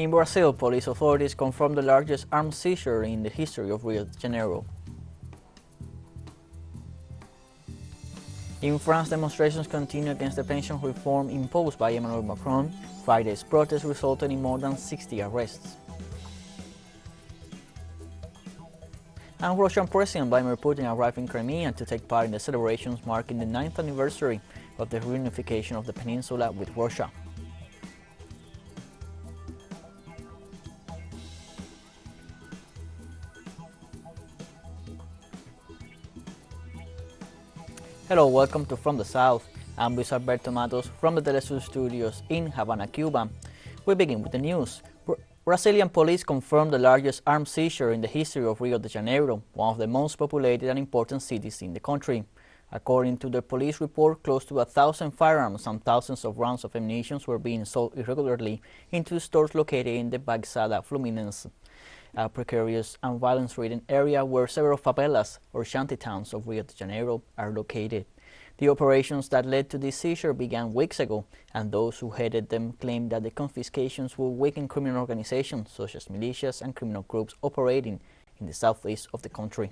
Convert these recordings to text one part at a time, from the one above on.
In Brazil, police authorities confirmed the largest arms seizure in the history of Rio de Janeiro. In France, demonstrations continue against the pension reform imposed by Emmanuel Macron. Friday's protests resulted in more than 60 arrests. And Russian President Vladimir Putin arrived in Crimea to take part in the celebrations marking the 9th anniversary of the reunification of the peninsula with Russia. Hello, welcome to From the South. I'm Luis Alberto Matos from the teleSUR studios in Havana, Cuba. We begin with the news. Brazilian police confirmed the largest arms seizure in the history of Rio de Janeiro, one of the most populated and important cities in the country. According to the police report, close to 1,000 firearms and thousands of rounds of ammunition were being sold irregularly into stores located in the Baixada Fluminense, a precarious and violence-ridden area where several favelas or shantytowns of Rio de Janeiro are located. The operations that led to this seizure began weeks ago, and those who headed them claimed that the confiscations will weaken criminal organizations such as militias and criminal groups operating in the southeast of the country.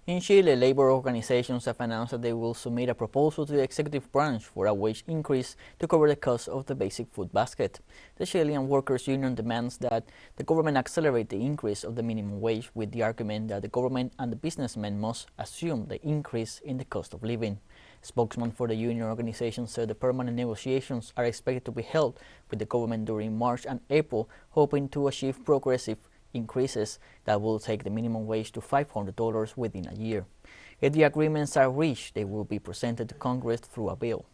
In Chile, labor organizations have announced that they will submit a proposal to the executive branch for a wage increase to cover the cost of the basic food basket. The Chilean Workers' Union demands that the government accelerate the increase of the minimum wage, with the argument that the government and the businessmen must assume the increase in the cost of living. A spokesman for the union organization said the permanent negotiations are expected to be held with the government during March and April, hoping to achieve progressive increases that will take the minimum wage to $500 within a year. If the agreements are reached, they will be presented to Congress through a bill.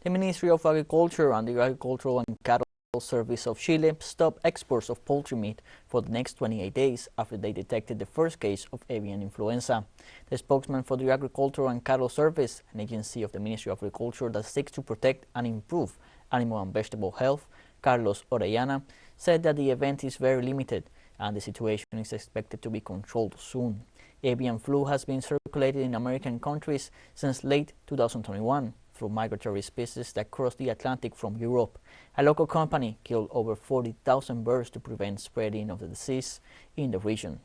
The Ministry of Agriculture and the Agricultural and Cattle Service of Chile stopped exports of poultry meat for the next 28 days after they detected the first case of avian influenza. The spokesman for the Agricultural and Cattle Service, an agency of the Ministry of Agriculture that seeks to protect and improve animal and vegetable health, Carlos Orellana, said that the event is very limited and the situation is expected to be controlled soon. Avian flu has been circulated in American countries since late 2021 through migratory species that cross the Atlantic from Europe. A local company killed over 40,000 birds to prevent spreading of the disease in the region.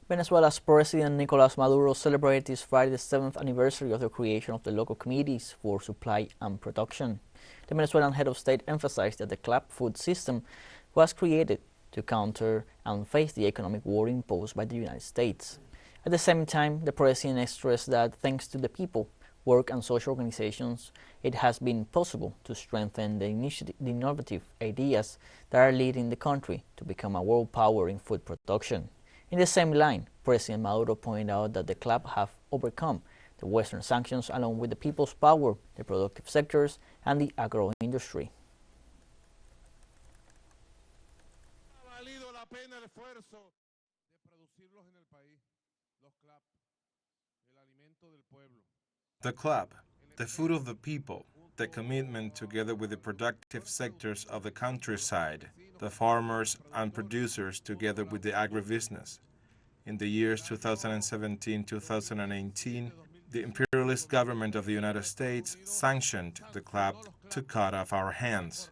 Venezuela's President Nicolás Maduro celebrated this Friday the 7th anniversary of the creation of the local committees for supply and production. The Venezuelan head of state emphasized that the club food system was created to counter and face the economic war imposed by the United States. At the same time, the president stressed that thanks to the people, work and social organizations, it has been possible to strengthen the innovative ideas that are leading the country to become a world power in food production. In the same line, President Maduro pointed out that the club have overcome the Western sanctions along with the people's power, the productive sectors, and the agro industry. The club, the food of the people, the commitment together with the productive sectors of the countryside, the farmers and producers together with the agribusiness. In the years 2017-2018, the imperialist government of the United States sanctioned the club to cut off our hands.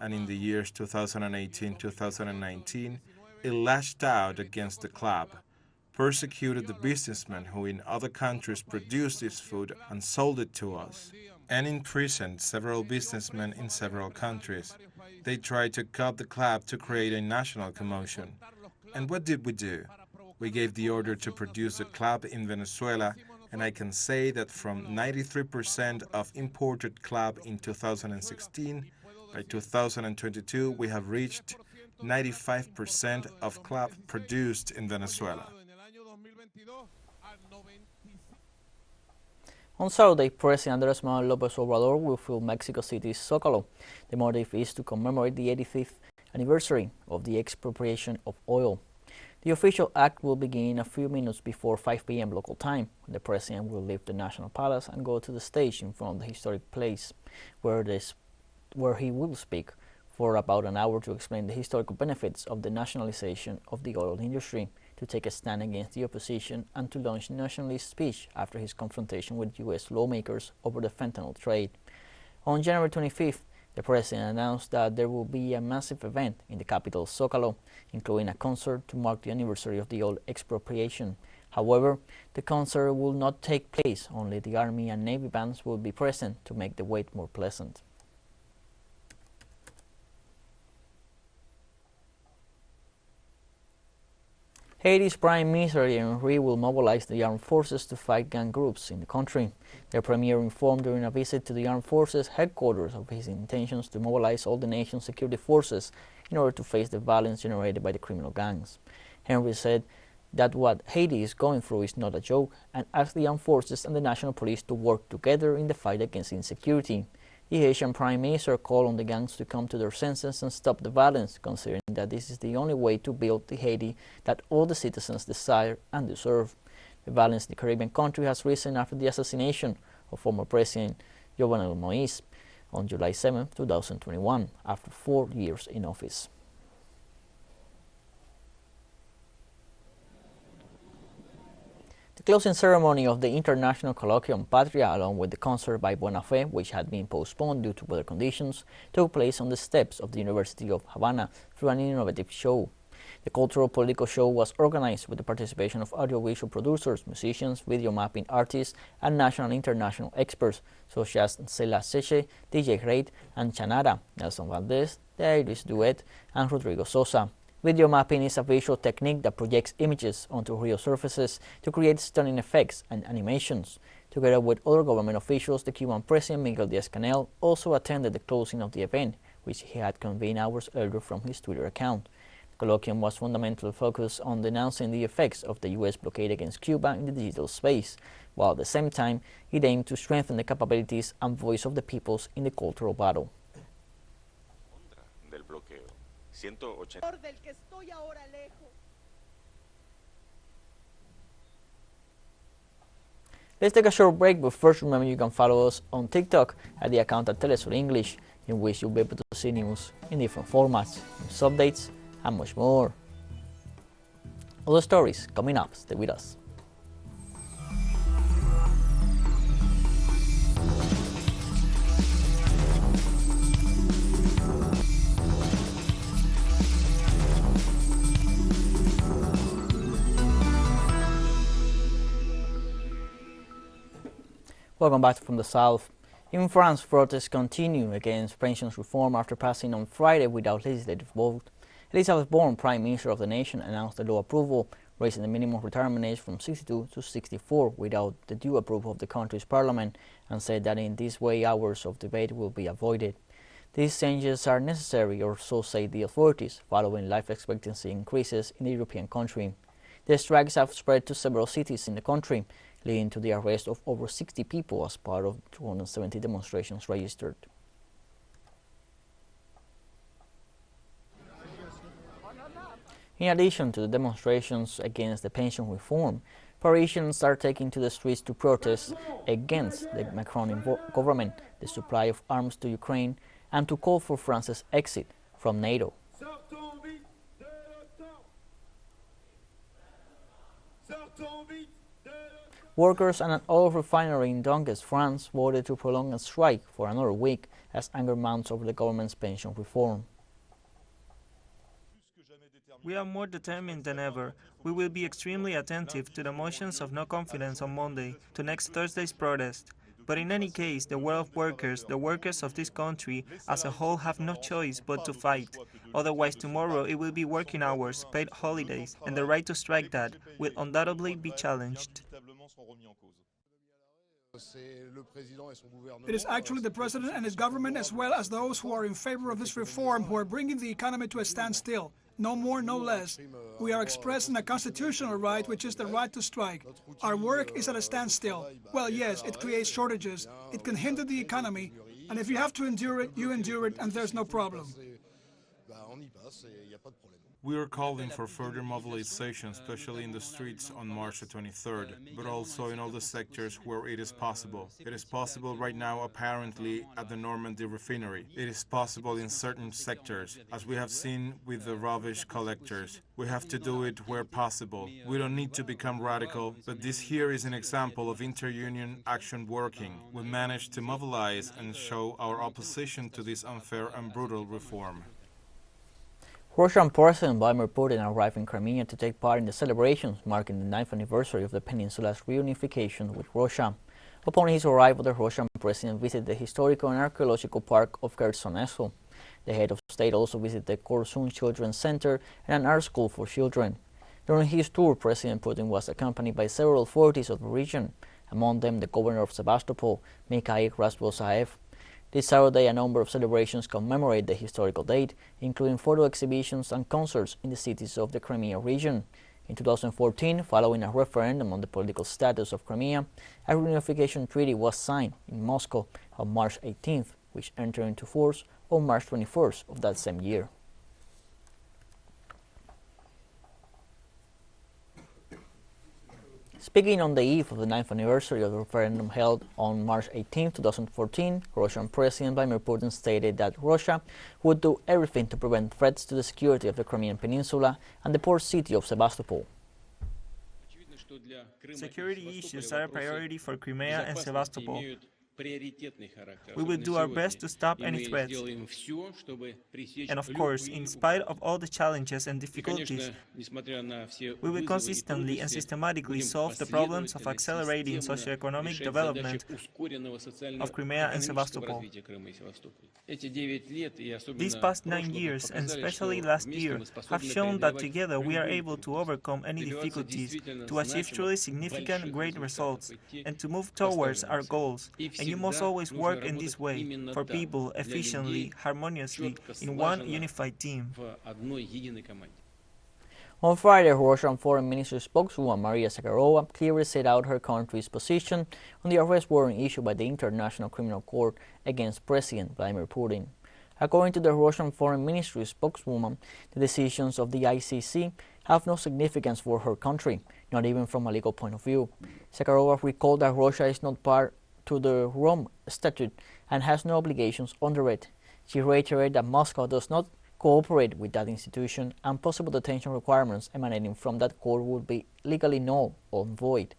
And in the years 2018-2019, it lashed out against the club, persecuted the businessmen who in other countries produced this food and sold it to us, and imprisoned several businessmen in several countries. They tried to cut the club to create a national commotion. And what did we do? We gave the order to produce the club in Venezuela, and I can say that from 93% of imported club in 2016, by 2022 we have reached 95% of club produced in Venezuela. On Saturday, President Andrés Manuel López Obrador will fill Mexico City's Zócalo. The motive is to commemorate the 85th anniversary of the expropriation of oil. The official act will begin a few minutes before 5 p.m. local time. The president will leave the National Palace and go to the stage in front of the historic place, where the where he will speak for about an hour to explain the historical benefits of the nationalization of the oil industry, to take a stand against the opposition, and to launch nationalist speech after his confrontation with U.S. lawmakers over the fentanyl trade. On January 25th, the president announced that there will be a massive event in the capital Zocalo, including a concert to mark the anniversary of the oil expropriation. However, the concert will not take place. Only the Army and Navy bands will be present to make the wait more pleasant. Haiti's Prime Minister Henry will mobilize the armed forces to fight gang groups in the country. The premier informed during a visit to the armed forces headquarters of his intentions to mobilize all the nation's security forces in order to face the violence generated by the criminal gangs. Henry said that what Haiti is going through is not a joke, and asked the armed forces and the national police to work together in the fight against insecurity. The Haitian Prime Minister called on the gangs to come to their senses and stop the violence, considering that this is the only way to build the Haiti that all the citizens desire and deserve. The violence in the Caribbean country has risen after the assassination of former President Jovenel Moïse on July 7, 2021, after 4 years in office. The closing ceremony of the International Colloquium Patria, along with the concert by Buena Fe, which had been postponed due to weather conditions, took place on the steps of the University of Havana through an innovative show. The cultural political show was organized with the participation of audiovisual producers, musicians, video mapping artists, and national and international experts such as Cela Seche, DJ Reid, and Chanara, Nelson Valdez, the Irish Duet, and Rodrigo Sosa. Video mapping is a visual technique that projects images onto real surfaces to create stunning effects and animations. Together with other government officials, the Cuban President Miguel Díaz-Canel also attended the closing of the event, which he had convened hours earlier from his Twitter account. The colloquium was fundamentally focused on denouncing the effects of the U.S. blockade against Cuba in the digital space, while at the same time it aimed to strengthen the capabilities and voice of the peoples in the cultural battle. Let's take a short break, but first remember you can follow us on TikTok at the account at teleSUR English, in which you'll be able to see news in different formats, news updates, and much more. Other stories coming up. Stay with us. Welcome back from the South. In France, protests continue against pensions reform after passing on Friday without legislative vote. Elizabeth Borne, Prime Minister of the nation, announced the law approval, raising the minimum retirement age from 62 to 64 without the due approval of the country's parliament, and said that in this way hours of debate will be avoided. These changes are necessary, or so say the authorities, following life expectancy increases in the European country. The strikes have spread to several cities in the country, leading to the arrest of over 60 people as part of 270 demonstrations registered. In addition to the demonstrations against the pension reform, Parisians are taking to the streets to protest against the Macron government, the supply of arms to Ukraine, and to call for France's exit from NATO. Workers at an oil refinery in Donges, France, voted to prolong a strike for another week as anger mounts over the government's pension reform. We are more determined than ever. We will be extremely attentive to the motions of no confidence on Monday, to next Thursday's protest. But in any case, the world workers, the workers of this country as a whole, have no choice but to fight. Otherwise, tomorrow it will be working hours, paid holidays, and the right to strike that will undoubtedly be challenged. It is actually the president and his government, as well as those who are in favor of this reform, who are bringing the economy to a standstill. No more, no less. We are expressing a constitutional right, which is the right to strike. Our work is at a standstill. Well, yes, it creates shortages. It can hinder the economy. And if you have to endure it, you endure it, and there's no problem. We are calling for further mobilization, especially in the streets on March the 23rd, but also in all the sectors where it is possible. It is possible right now, apparently, at the Normandy refinery. It is possible in certain sectors, as we have seen with the rubbish collectors. We have to do it where possible. We don't need to become radical, but this here is an example of inter-union action working. We managed to mobilize and show our opposition to this unfair and brutal reform. Russian President Vladimir Putin arrived in Crimea to take part in the celebrations marking the 9th anniversary of the peninsula's reunification with Russia. Upon his arrival, the Russian president visited the historical and archaeological park of Khersoneso. The head of state also visited the Korsun Children's Center and an art school for children. During his tour, President Putin was accompanied by several authorities of the region, among them the governor of Sevastopol, Mikhail Razvosaev. This Saturday, a number of celebrations commemorate the historical date, including photo exhibitions and concerts in the cities of the Crimea region. In 2014, following a referendum on the political status of Crimea, a reunification treaty was signed in Moscow on March 18th, which entered into force on March 21st of that same year. Speaking on the eve of the 9th anniversary of the referendum held on March 18, 2014, Russian President Vladimir Putin stated that Russia would do everything to prevent threats to the security of the Crimean Peninsula and the port city of Sevastopol. Security issues are a priority for Crimea and Sevastopol. We will do our best to stop any threats. And of course, in spite of all the challenges and difficulties, we will consistently and systematically solve the problems of accelerating socioeconomic development of Crimea and Sevastopol. These past 9 years, and especially last year, have shown that together we are able to overcome any difficulties, to achieve truly significant great results, and to move towards our goals. And you must always work in this way, for people, efficiently, harmoniously, in one unified team. On Friday, Russian Foreign Ministry spokeswoman Maria Zakharova clearly set out her country's position on the arrest warrant issued by the International Criminal Court against President Vladimir Putin. According to the Russian Foreign Ministry spokeswoman, the decisions of the ICC have no significance for her country, not even from a legal point of view. Zakharova recalled that Russia is not part to the Rome Statute and has no obligations under it. She reiterated that Moscow does not cooperate with that institution and possible detention requirements emanating from that court would be legally null or void.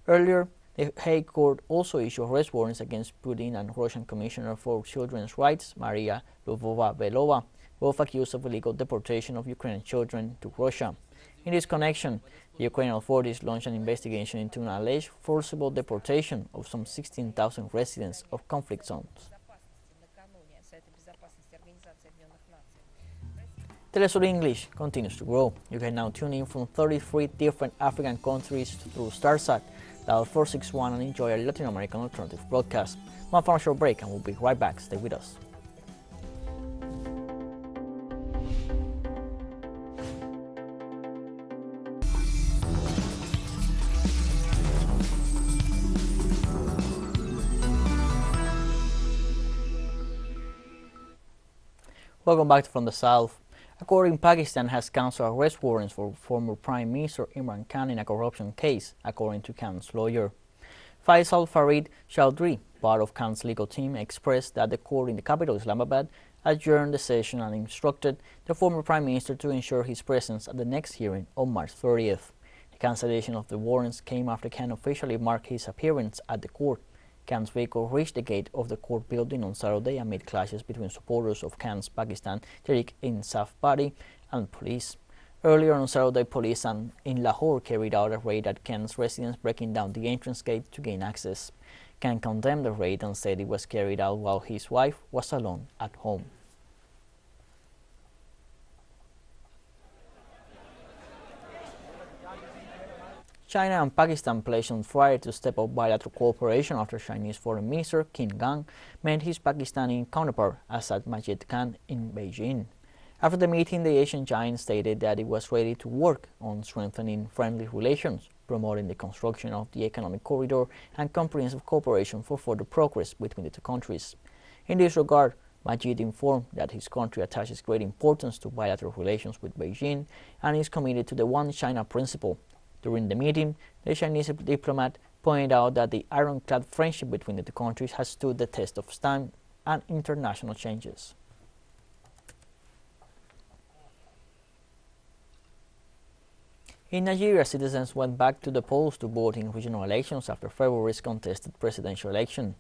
Earlier, the Hague Court also issued arrest warrants against Putin and Russian Commissioner for Children's Rights, Maria Lvova-Belova, both accused of illegal deportation of Ukrainian children to Russia. In this connection, the Ukrainian authorities launched an investigation into an alleged forcible deportation of some 16,000 residents of conflict zones. teleSUR English continues to grow. You can now tune in from 33 different African countries through StarSat, dial 461 and enjoy a Latin American alternative broadcast. One final short break and we'll be right back. Stay with us. Welcome back from the South. A court in Pakistan has cancelled arrest warrants for former Prime Minister Imran Khan in a corruption case, according to Khan's lawyer. Faisal Farid Chaudhry, part of Khan's legal team, expressed that the court in the capital Islamabad adjourned the session and instructed the former Prime Minister to ensure his presence at the next hearing on March 30th. The cancellation of the warrants came after Khan officially marked his appearance at the court. Khan's vehicle reached the gate of the court building on Saturday amid clashes between supporters of Khan's Pakistan Tehreek-e-Insaf party and police. Earlier on Saturday, police in Lahore carried out a raid at Khan's residence, breaking down the entrance gate to gain access. Khan condemned the raid and said it was carried out while his wife was alone at home. China and Pakistan pledged on Friday to step up bilateral cooperation after Chinese Foreign Minister Qin Gang met his Pakistani counterpart Asad Majid Khan in Beijing. After the meeting, the Asian giant stated that it was ready to work on strengthening friendly relations, promoting the construction of the economic corridor and comprehensive cooperation for further progress between the two countries. In this regard, Majid informed that his country attaches great importance to bilateral relations with Beijing and is committed to the One China principle. During the meeting, the Chinese diplomat pointed out that the ironclad friendship between the two countries has stood the test of time and international changes. In Nigeria, citizens went back to the polls to vote in regional elections after February's contested presidential election.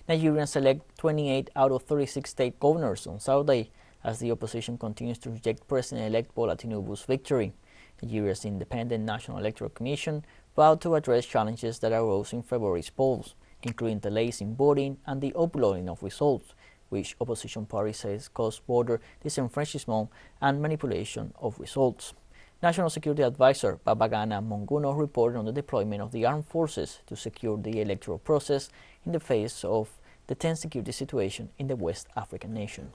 Nigerians elect 28 out of 36 state governors on Saturday as the opposition continues to reject President-elect Bola Tinubu's victory. Nigeria's Independent National Electoral Commission vowed to address challenges that arose in February's polls, including delays in voting and the uploading of results, which opposition parties say caused voter disenfranchisement and manipulation of results. National Security Advisor Babagana Monguno reported on the deployment of the armed forces to secure the electoral process in the face of the tense security situation in the West African nation.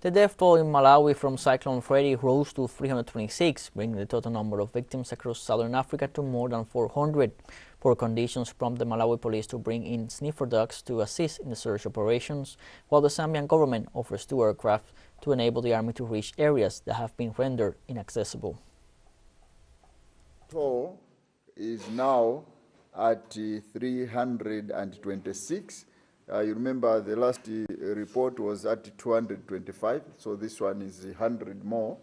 The death toll in Malawi from Cyclone Freddy rose to 326, bringing the total number of victims across southern Africa to more than 400. Poor conditions prompted the Malawi police to bring in sniffer dogs to assist in the search operations, while the Zambian government offers 2 aircraft to enable the army to reach areas that have been rendered inaccessible. Toll is now at 326. You remember the last report was at 225, so this one is 100 more.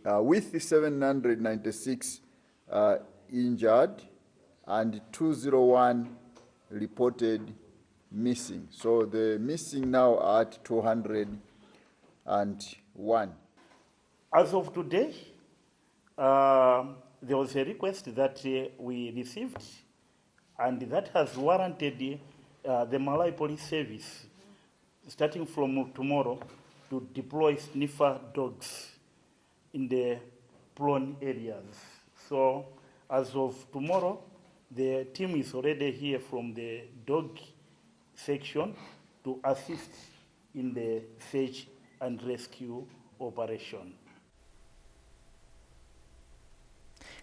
With 796 injured and 201 reported missing. So the missing now are at 201. As of today, there was a request that we received, and that has warranted the Malawi Police Service, starting from tomorrow, to deploy sniffer dogs in the prone areas. So as of tomorrow, the team is already here from the dog section to assist in the search and rescue operation.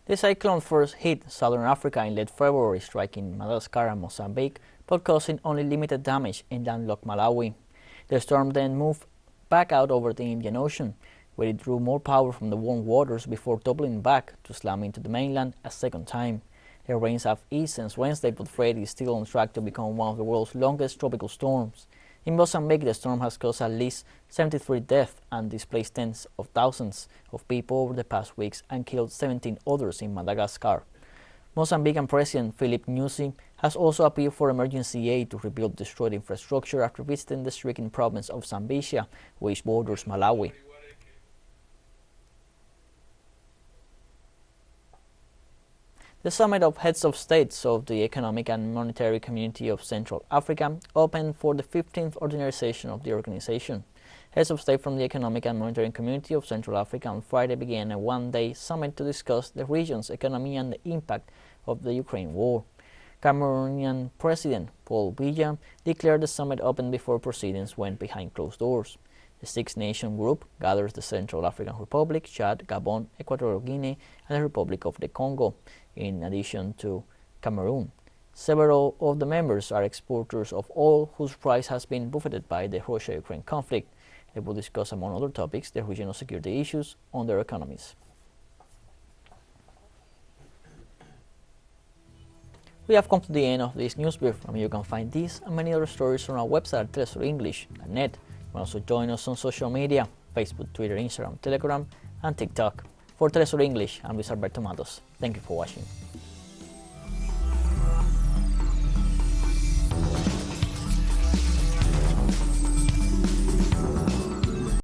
The cyclone first hit southern Africa in late February, striking Madagascar and Mozambique, but causing only limited damage in landlocked Malawi. The storm then moved back out over the Indian Ocean, where it drew more power from the warm waters before doubling back to slam into the mainland a second time. The rains have eased since Wednesday, but Freddy is still on track to become one of the world's longest tropical storms. In Mozambique, the storm has caused at least 73 deaths and displaced tens of thousands of people over the past weeks and killed 17 others in Madagascar. Mozambican President Filipe Nyusi has also appealed for emergency aid to rebuild destroyed infrastructure after visiting the stricken province of Zambezia, which borders Malawi. The summit of heads of states of the Economic and Monetary Community of Central Africa opened for the 15th ordinary session of the organization. Heads of state from the Economic and Monetary Community of Central Africa on Friday began a one-day summit to discuss the region's economy and the impact of the Ukraine war. Cameroonian President Paul Biya declared the summit open before proceedings went behind closed doors. The six-nation group gathers the Central African Republic, Chad, Gabon, Equatorial Guinea, and the Republic of the Congo, in addition to Cameroon. Several of the members are exporters of oil whose price has been buffeted by the Russia-Ukraine conflict. They will discuss, among other topics, the regional security issues on their economies. We have come to the end of this news brief, and you can find these and many other stories on our website at telesurenglish.net. You can also join us on social media, Facebook, Twitter, Instagram, Telegram, and TikTok. For TeleSUR English, I'm Luis Alberto Matos. Thank you for watching.